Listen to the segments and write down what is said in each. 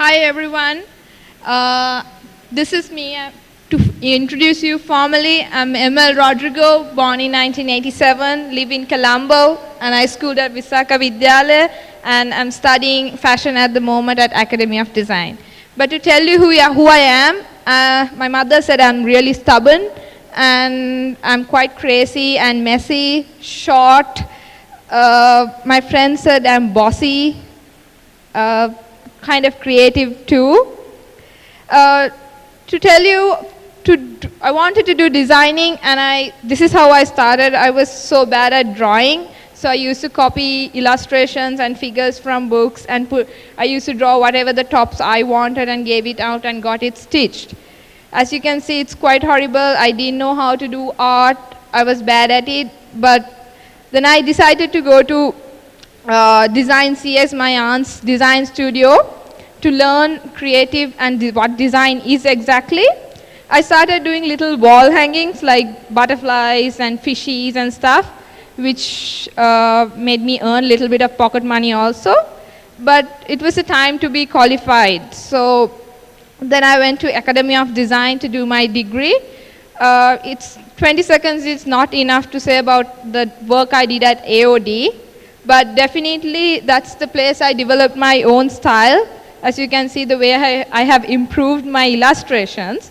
Hi everyone. This is me. To introduce you formally, I'm Emil Rodrigo, born in 1987, live in Colombo, and I schooled at Visakha Vidyalaya, and I'm studying fashion at the moment at Academy of Design. But to tell you who I am, my mother said I'm really stubborn, and I'm quite crazy and messy, short. My friend said I'm bossy, kind of creative too. To tell you, I wanted to do designing, and this is how I started. I was so bad at drawing, so I used to copy illustrations and figures from books, and I used to draw whatever the tops I wanted and gave it out and got it stitched. As you can see, it's quite horrible. I didn't know how to do art. I was bad at it, but then I decided to go to Design CS, my aunt's design studio, to learn creative and what design is exactly. I started doing little wall hangings like butterflies and fishies and stuff, which made me earn a little bit of pocket money also. But it was a time to be qualified. So then I went to Academy of Design to do my degree. It's 20 seconds is not enough to say about the work I did at AOD, but definitely that's the place I developed my own style. As you can see, the way I have improved my illustrations.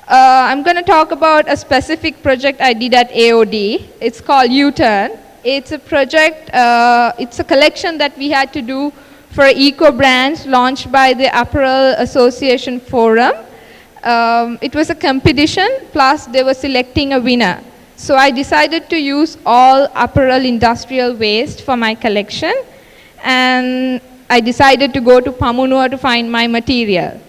I'm going to talk about a specific project I did at AOD. It's called U-Turn. It's a project, it's a collection that we had to do for an eco brand launched by the Apparel Association Forum. It was a competition, plus they were selecting a winner. So I decided to use all apparel industrial waste for my collection, and I decided to go to Pamunua to find my material.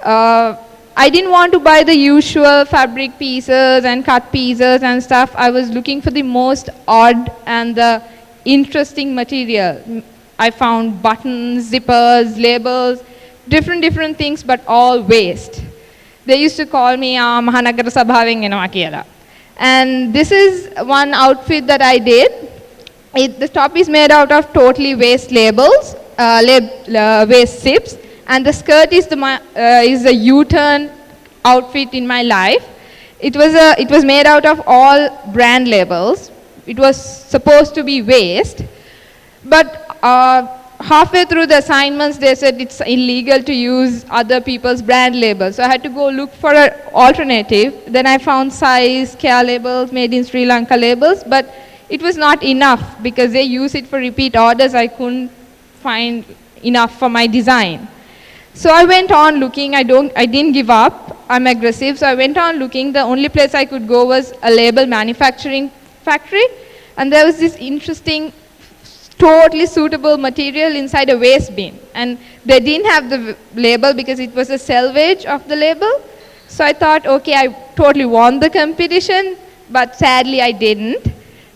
I didn't want to buy the usual fabric pieces and cut pieces and stuff. I was looking for the most odd and the interesting material. I found buttons, zippers, labels, different things, but all waste. They used to call me Mahanagara Sabhaveng enawa kiyala. And this is one outfit that I did. The top is made out of totally waste labels, waste zips, and the skirt is the U-turn outfit in my life. It was made out of all brand labels. It was supposed to be waste, but halfway through the assignments, they said it's illegal to use other people's brand labels. So I had to go look for an alternative. Then I found size, care labels, made in Sri Lanka labels, but it was not enough because they use it for repeat orders. I couldn't find enough for my design. So I went on looking. I didn't give up. I'm aggressive. So I went on looking. The only place I could go was a label manufacturing factory. And there was this interesting, totally suitable material inside a waste bin. And they didn't have the label because it was a salvage of the label. So I thought, okay, I totally won the competition, but sadly I didn't.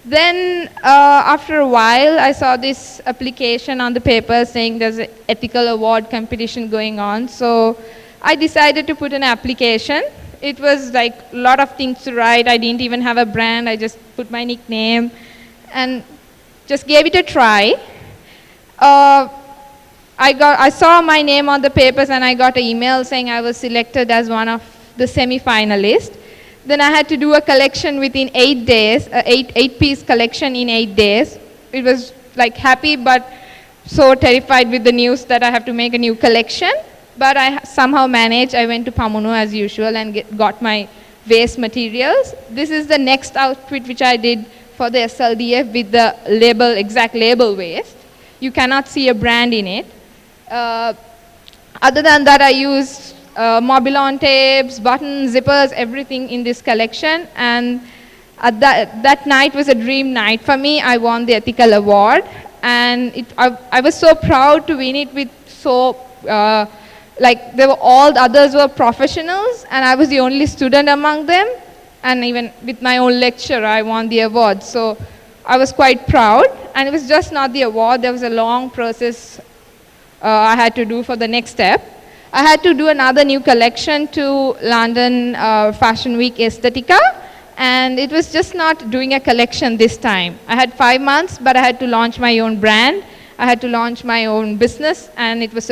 Then after a while, I saw this application on the paper saying there's an ethical award competition going on. So I decided to put an application. It was like a lot of things to write. I didn't even have a brand. I just put my nickname and just gave it a try. I saw my name on the papers, and I got an email saying I was selected as one of the semi-finalists. Then I had to do a collection within 8 days, eight-piece collection in 8 days. It was like happy, but so terrified with the news that I have to make a new collection. But I somehow managed. I went to Pamunua as usual and got my waste materials. This is the next outfit which I did for the SLDF with the label, exact label waste. You cannot see a brand in it. Other than that, I used Mobilon tapes, buttons, zippers, everything in this collection. And that night was a dream night for me. I won the ethical award, and I was so proud to win it with like all the others were professionals, and I was the only student among them. And even with my own lecture, I won the award. So I was quite proud. And it was just not the award. There was a long process I had to do for the next step. I had to do another new collection to London Fashion Week Aesthetica. And it was just not doing a collection this time. I had 5 months, but I had to launch my own brand. I had to launch my own business, and it was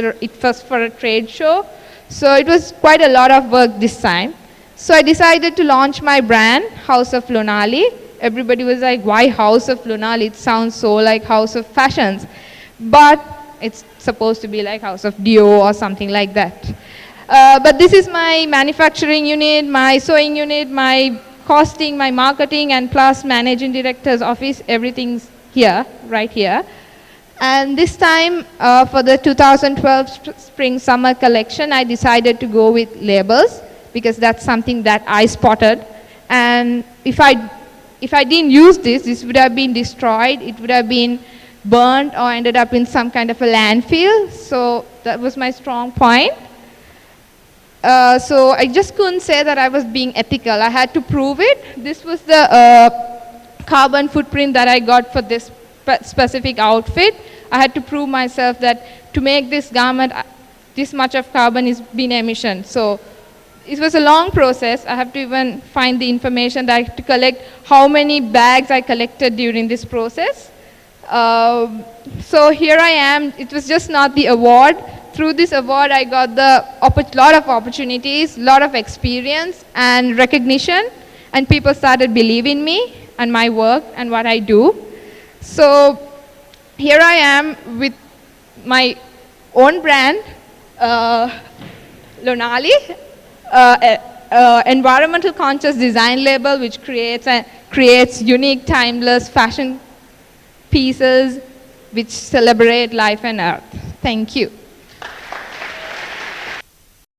for a trade show. So it was quite a lot of work this time. So I decided to launch my brand, House of Lonali. Everybody was like, why House of Lonali? It sounds so like House of Fashions. But it's supposed to be like House of Dio or something like that. But this is my manufacturing unit, my sewing unit, my costing, my marketing, and plus managing director's office. Everything's here, right here. And this time, for the 2012 spring-summer collection, I decided to go with labels because that's something that I spotted. And if I didn't use this would have been destroyed. It would have been burnt or ended up in some kind of a landfill. So that was my strong point. So I just couldn't say that I was being ethical. I had to prove it. This was the carbon footprint that I got for this specific outfit. I had to prove myself that to make this garment, this much of carbon is being emission. So it was a long process. I have to even find the information that I have to collect how many bags I collected during this process. So here I am. It was just not the award. Through this award, I got lot of opportunities, lot of experience and recognition, and people started believing me and my work and what I do. So here I am with my own brand, Lonali, environmental conscious design label, which creates unique, timeless fashion pieces which celebrate life and earth. Thank you.